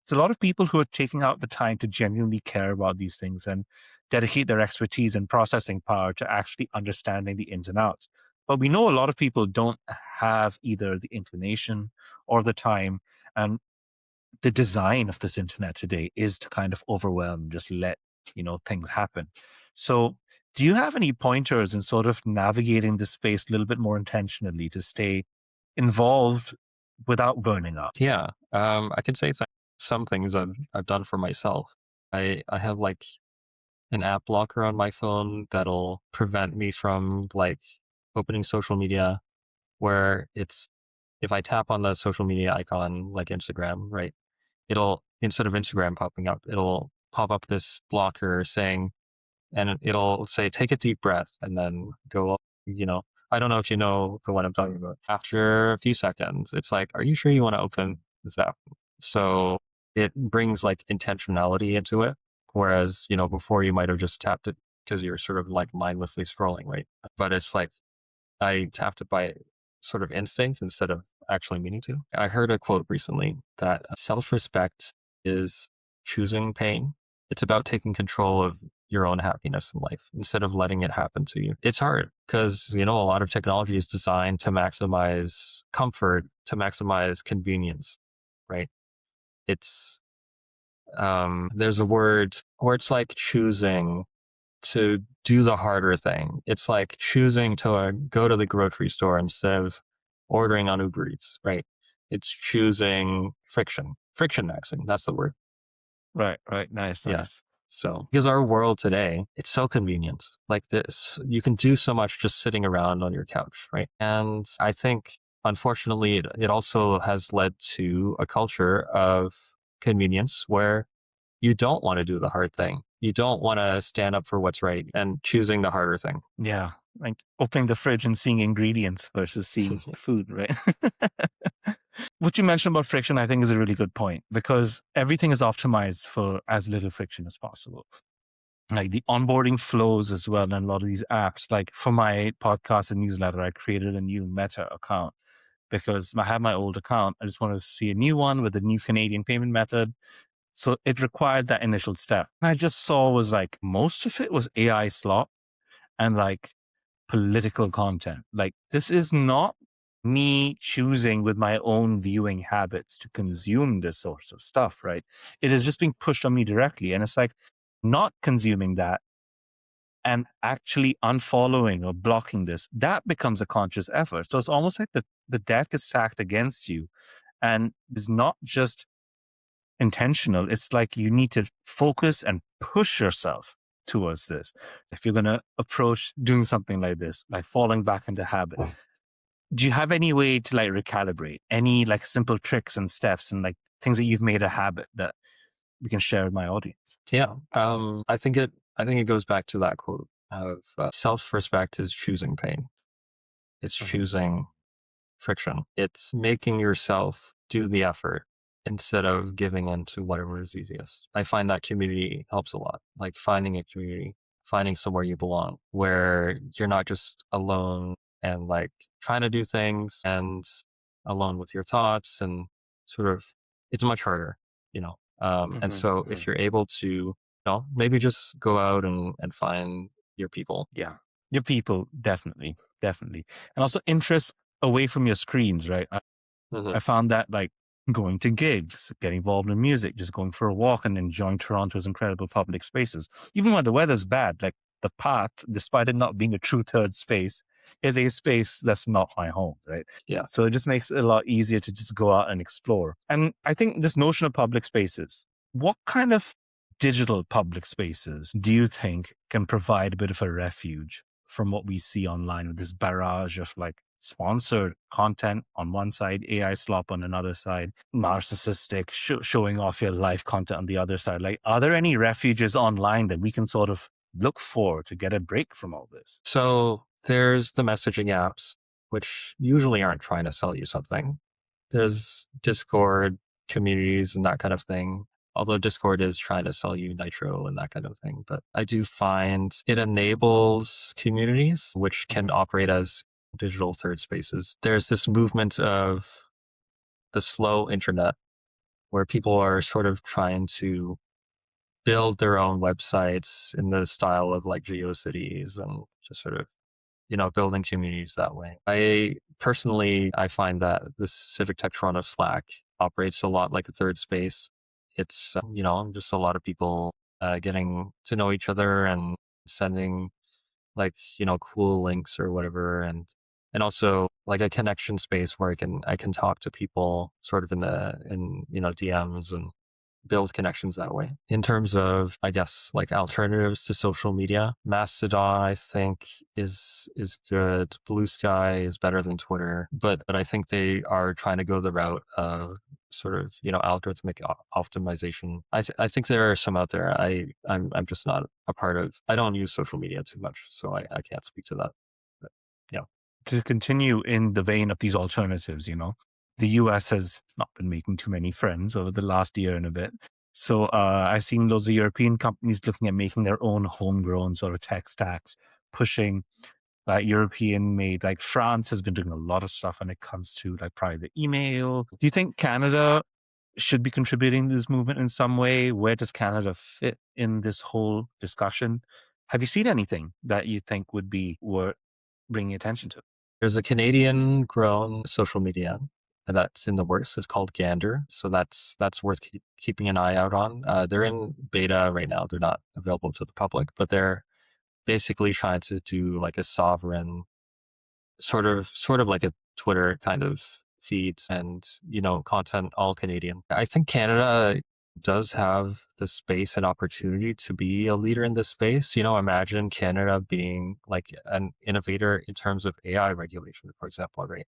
It's a lot of people who are taking out the time to genuinely care about these things and dedicate their expertise and processing power to actually understanding the ins and outs. But we know a lot of people don't have either the inclination or the time. And the design of this internet today is to kind of overwhelm, just let, things happen. So do you have any pointers in sort of navigating the space a little bit more intentionally to stay involved without burning out? Yeah, I can say some things I've done for myself. I have like an app blocker on my phone that'll prevent me from like opening social media where if I tap on the social media icon like Instagram, right, it'll, instead of Instagram popping up, it'll pop up this blocker saying, and it'll say, take a deep breath and then go, I don't know if you know the one I'm talking about. After a few seconds, it's like, are you sure you want to open this app? So it brings like intentionality into it. Whereas, before you might have just tapped it because you're sort of like mindlessly scrolling, right? But it's like, I tapped it by sort of instinct instead of actually meaning to. I heard a quote recently that self-respect is choosing pain. It's about taking control of your own happiness in life instead of letting it happen to you. It's hard because, a lot of technology is designed to maximize comfort, to maximize convenience, right? It's, there's a word where it's like choosing to do the harder thing. It's like choosing to go to the grocery store instead of ordering on Uber Eats, right? It's choosing friction maxing. That's the word. Right. Nice. Yeah. So, because our world today, it's so convenient. Like this, you can do so much just sitting around on your couch, right? And I think, unfortunately, it also has led to a culture of convenience where you don't want to do the hard thing. You don't want to stand up for what's right and choosing the harder thing. Yeah. Like opening the fridge and seeing ingredients versus seeing food, right? What you mentioned about friction, I think, is a really good point because everything is optimized for as little friction as possible. Like the onboarding flows as well. And a lot of these apps, like for my podcast and newsletter, I created a new Meta account because I have my old account. I just wanted to see a new one with a new Canadian payment method. So it required that initial step. And I just saw was like most of it was AI slop and like political content. Like this is not me choosing with my own viewing habits to consume this sort of stuff, right? It is just being pushed on me directly. And it's like not consuming that and actually unfollowing or blocking this, that becomes a conscious effort. So it's almost like the deck is stacked against you and is not just intentional. It's like you need to focus and push yourself towards this. If you're going to approach doing something like this, like falling back into habit, do you have any way to like recalibrate any like simple tricks and steps and like things that you've made a habit that we can share with my audience? Yeah. I think it goes back to that quote of self-respect is choosing pain. It's choosing friction. It's making yourself do the effort instead of giving in to whatever is easiest. I find that community helps a lot. Like finding a community, finding somewhere you belong, where you're not just alone and like trying to do things and alone with your thoughts and sort of, it's much harder, and so if you're able to, maybe just go out and find your people. Yeah. Your people, definitely. And also interest away from your screens, right? I found that like going to gigs, getting involved in music, just going for a walk and enjoying Toronto's incredible public spaces. Even when the weather's bad, like the path, despite it not being a true third space, is a space that's not my home, right? Yeah. So it just makes it a lot easier to just go out and explore. And I think this notion of public spaces, what kind of digital public spaces do you think can provide a bit of a refuge from what we see online with this barrage of like sponsored content on one side, AI slop on another side, narcissistic showing off your life content on the other side? Like, are there any refuges online that we can sort of look for to get a break from all this? So there's the messaging apps, which usually aren't trying to sell you something. There's Discord communities and that kind of thing. Although Discord is trying to sell you Nitro and that kind of thing. But I do find it enables communities which can operate as digital third spaces. There's this movement of the slow internet where people are sort of trying to build their own websites in the style of like GeoCities and just sort of, building communities that way. I find that the Civic Tech Toronto Slack operates a lot like a third space. It's, just a lot of people getting to know each other and sending like, cool links or whatever. And also like a connection space where I can talk to people sort of in DMs and build connections that way. In terms of, I guess, like alternatives to social media, Mastodon, I think is good. Blue Sky is better than Twitter, but I think they are trying to go the route of sort of, algorithmic optimization. I think there are some out there. I'm just not a part of. I don't use social media too much, so I can't speak to that. But, yeah. To continue in the vein of these alternatives, the US has not been making too many friends over the last year and a bit. So I've seen loads of European companies looking at making their own homegrown sort of tech stacks, pushing like European made. Like France has been doing a lot of stuff when it comes to like private email. Do you think Canada should be contributing to this movement in some way? Where does Canada fit in this whole discussion? Have you seen anything that you think would be worth bringing attention to? There's a Canadian grown social media that's in the works. It's called Gander. So that's worth keeping an eye out on. They're in beta right now. They're not available to the public, but they're basically trying to do like a sovereign sort of like a Twitter kind of feed and, content all Canadian. I think Canada does have the space and opportunity to be a leader in this space. Imagine Canada being like an innovator in terms of AI regulation, for example, right?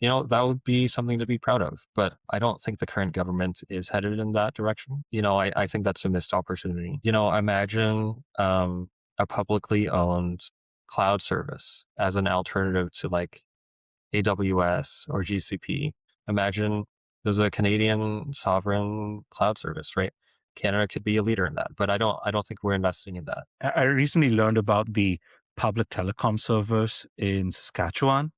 That would be something to be proud of, but I don't think the current government is headed in that direction. I think that's a missed opportunity. Imagine a publicly owned cloud service as an alternative to like AWS or GCP. Imagine there's a Canadian sovereign cloud service, right? Canada could be a leader in that, but I don't think we're investing in that. I recently learned about the public telecom servers in Saskatchewan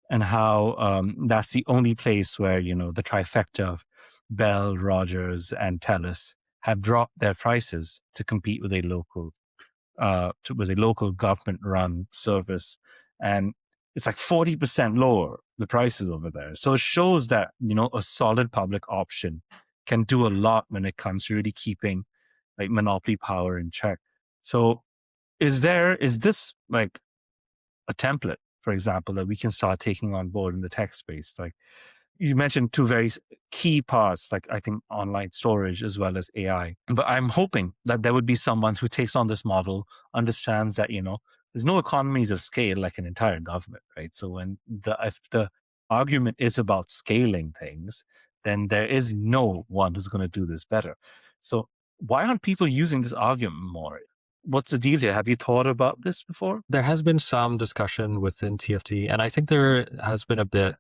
and how that's the only place where, the trifecta of Bell, Rogers, and TELUS have dropped their prices to compete with a local government-run service. And it's like 40% lower, the prices over there. So it shows that, a solid public option can do a lot when it comes to really keeping like monopoly power in check. So is this like a template, for example, that we can start taking on board in the tech space? Like you mentioned two very key parts, like I think online storage as well as AI. But I'm hoping that there would be someone who takes on this model, understands that, there's no economies of scale like an entire government, right? So if the argument is about scaling things, then there is no one who's going to do this better. So why aren't people using this argument more? What's the deal here? Have you thought about this before? There has been some discussion within TFT, and I think there has been a bit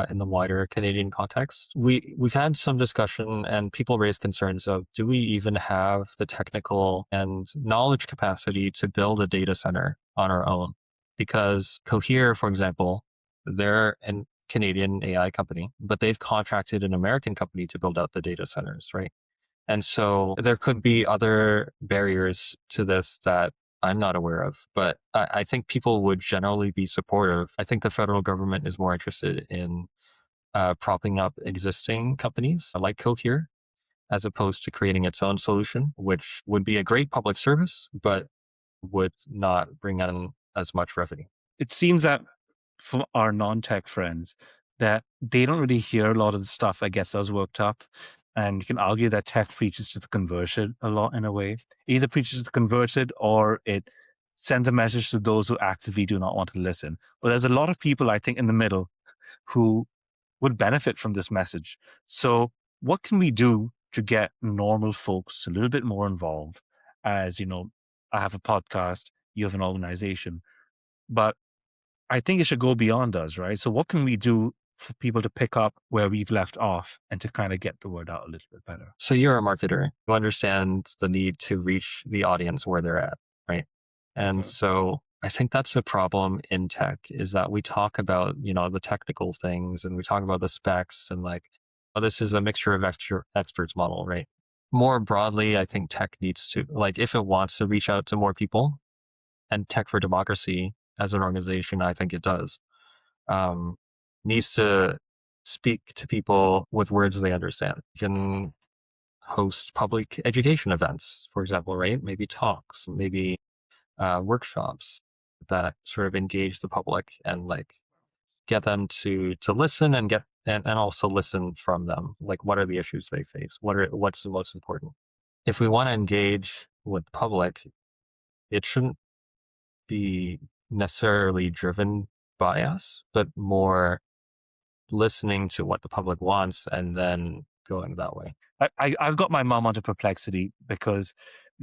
in the wider Canadian context. We've had some discussion, and people raise concerns of, do we even have the technical and knowledge capacity to build a data center on our own? Because Cohere, for example, they're a Canadian AI company, but they've contracted an American company to build out the data centers, right? And so there could be other barriers to this that I'm not aware of, but I think people would generally be supportive. I think the federal government is more interested in propping up existing companies like Cohere, as opposed to creating its own solution, which would be a great public service, but would not bring in as much revenue. It seems that from our non-tech friends, that they don't really hear a lot of the stuff that gets us worked up. And you can argue that tech preaches to the converted a lot in a way. It either preaches to the converted or it sends a message to those who actively do not want to listen. But there's a lot of people, I think, in the middle who would benefit from this message. So what can we do to get normal folks a little bit more involved? As I have a podcast, you have an organization, but I think it should go beyond us, right? So what can we do for people to pick up where we've left off and to kind of get the word out a little bit better? So you're a marketer. You understand the need to reach the audience where they're at, right? And so I think that's a problem in tech, is that we talk about, the technical things, and we talk about the specs and like, oh, this is a mixture of experts model, right? More broadly, I think tech needs to, like, if it wants to reach out to more people, and Tech for Democracy as an organization, I think it does, needs to speak to people with words they understand. You can host public education events, for example, right? Maybe talks, maybe workshops that sort of engage the public and like get them to listen and get and also listen from them. Like, what are the issues they face? What's the most important? If we want to engage with the public, it shouldn't be necessarily driven by us, but more listening to what the public wants and then going that way. I've got my mom onto Perplexity because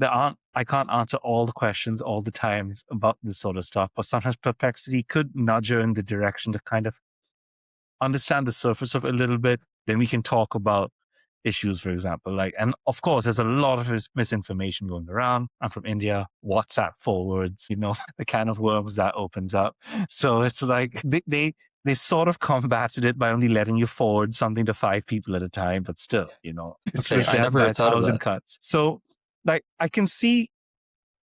I can't answer all the questions all the time about this sort of stuff, but sometimes Perplexity could nudge her in the direction to kind of understand the surface of it a little bit. Then we can talk about issues, for example. And of course, there's a lot of misinformation going around. I'm from India, WhatsApp forwards, the can of worms that opens up. So it's like they sort of combated it by only letting you forward something to 5 people at a time, but still, it's Okay, I never by a thought of 1,000 that. cuts. So I can see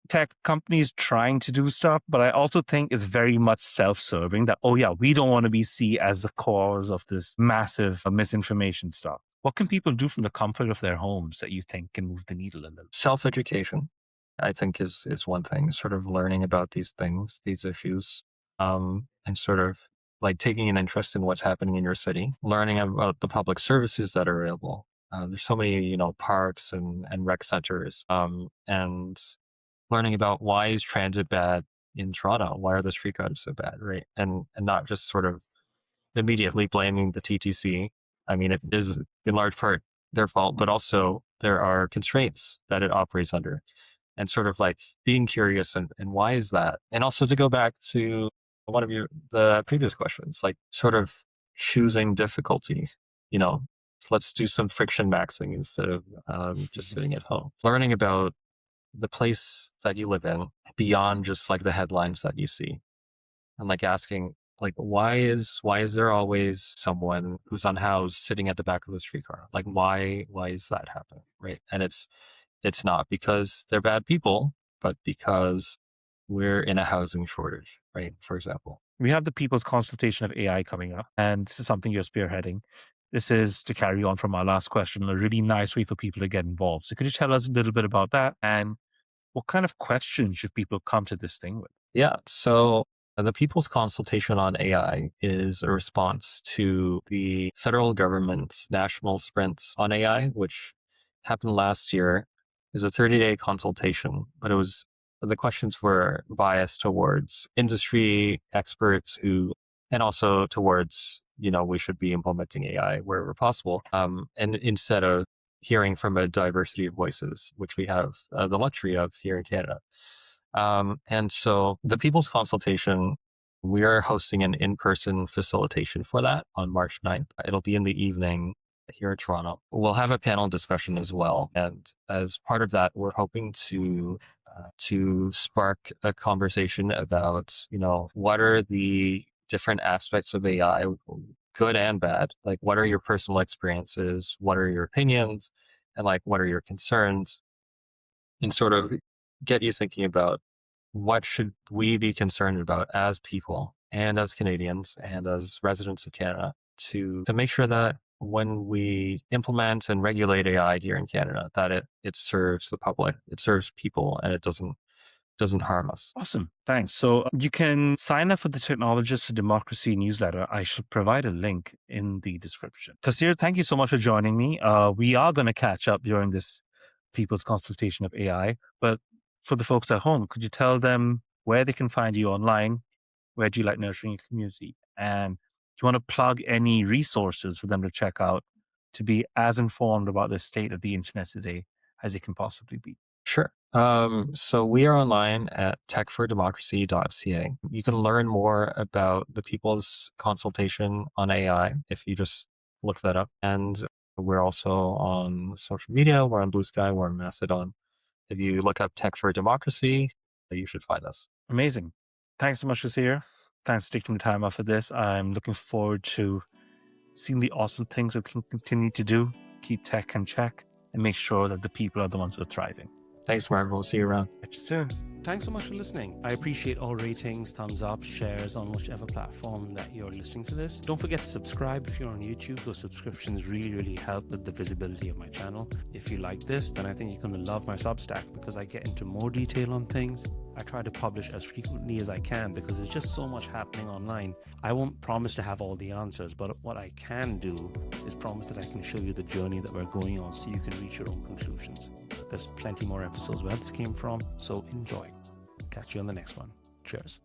tech companies trying to do stuff, but I also think it's very much self-serving that, oh yeah, we don't want to be seen as the cause of this massive misinformation stuff. What can people do from the comfort of their homes that you think can move the needle a little? Self-education, I think, is one thing. Sort of learning about these things, these issues, and sort of like taking an interest in what's happening in your city, learning about the public services that are available. There's so many, parks and rec centers, and learning about why is transit bad in Toronto? Why are the streetcars so bad, right? And not just sort of immediately blaming the TTC. I mean, it is in large part their fault, but also there are constraints that it operates under, and sort of like being curious and why is that? And also to go back to one of the previous questions, like sort of choosing difficulty, let's do some friction maxing instead of just sitting at home. Learning about the place that you live in beyond just like the headlines that you see, and like asking, like, why is there always someone who's unhoused sitting at the back of the streetcar? Like, why is that happening, right? And it's not because they're bad people, but because we're in a housing shortage, right? For example, we have the People's Consultation of AI coming up, and this is something you're spearheading. This is, to carry on from our last question, a really nice way for people to get involved. So could you tell us a little bit about that, and what kind of questions should people come to this thing with? Yeah, so the People's Consultation on AI is a response to the federal government's national sprint on AI, which happened last year. It was a 30-day consultation, but the questions were biased towards industry experts and also towards, we should be implementing AI wherever possible. And instead of hearing from a diversity of voices, which we have the luxury of here in Canada. And so the People's Consultation, we are hosting an in-person facilitation for that on March 9th. It'll be in the evening here in Toronto. We'll have a panel discussion as well. And as part of that, we're hoping to spark a conversation about, what are the different aspects of AI, good and bad? Like, what are your personal experiences? What are your opinions? And like, what are your concerns? And sort of get you thinking about what should we be concerned about as people and as Canadians and as residents of Canada to make sure that when we implement and regulate AI here in Canada, that it serves the public, it serves people, and it doesn't harm us. Awesome. Thanks. So you can sign up for the Technologists for Democracy newsletter. I shall provide a link in the description. Khasir, thank you so much for joining me. We are going to catch up during this People's Consultation of AI, but for the folks at home, could you tell them where they can find you online? Where do you like nurturing your community? And do you want to plug any resources for them to check out to be as informed about the state of the internet today as it can possibly be? Sure. So we are online at techfordemocracy.ca. You can learn more about the People's Consultation on AI if you just look that up. And we're also on social media. We're on Blue Sky. We're on Mastodon. If you look up Tech for Democracy, you should find us. Amazing. Thanks so much, Khasir. Thanks for taking the time out for this. I'm looking forward to seeing the awesome things that we can continue to do, keep tech in check, and make sure that the people are the ones who are thriving. Thanks, Mark. We'll see you around. Catch you soon. Thanks so much for listening. I appreciate all ratings, thumbs up, shares on whichever platform that you're listening to this. Don't forget to subscribe if you're on YouTube. Those subscriptions really help with the visibility of my channel. If you like this, then I think you're going to love my Substack because I get into more detail on things. I try to publish as frequently as I can because there's just so much happening online. I won't promise to have all the answers, but what I can do is promise that I can show you the journey that we're going on so you can reach your own conclusions. There's plenty more episodes where this came from, so enjoy. Catch you on the next one. Cheers.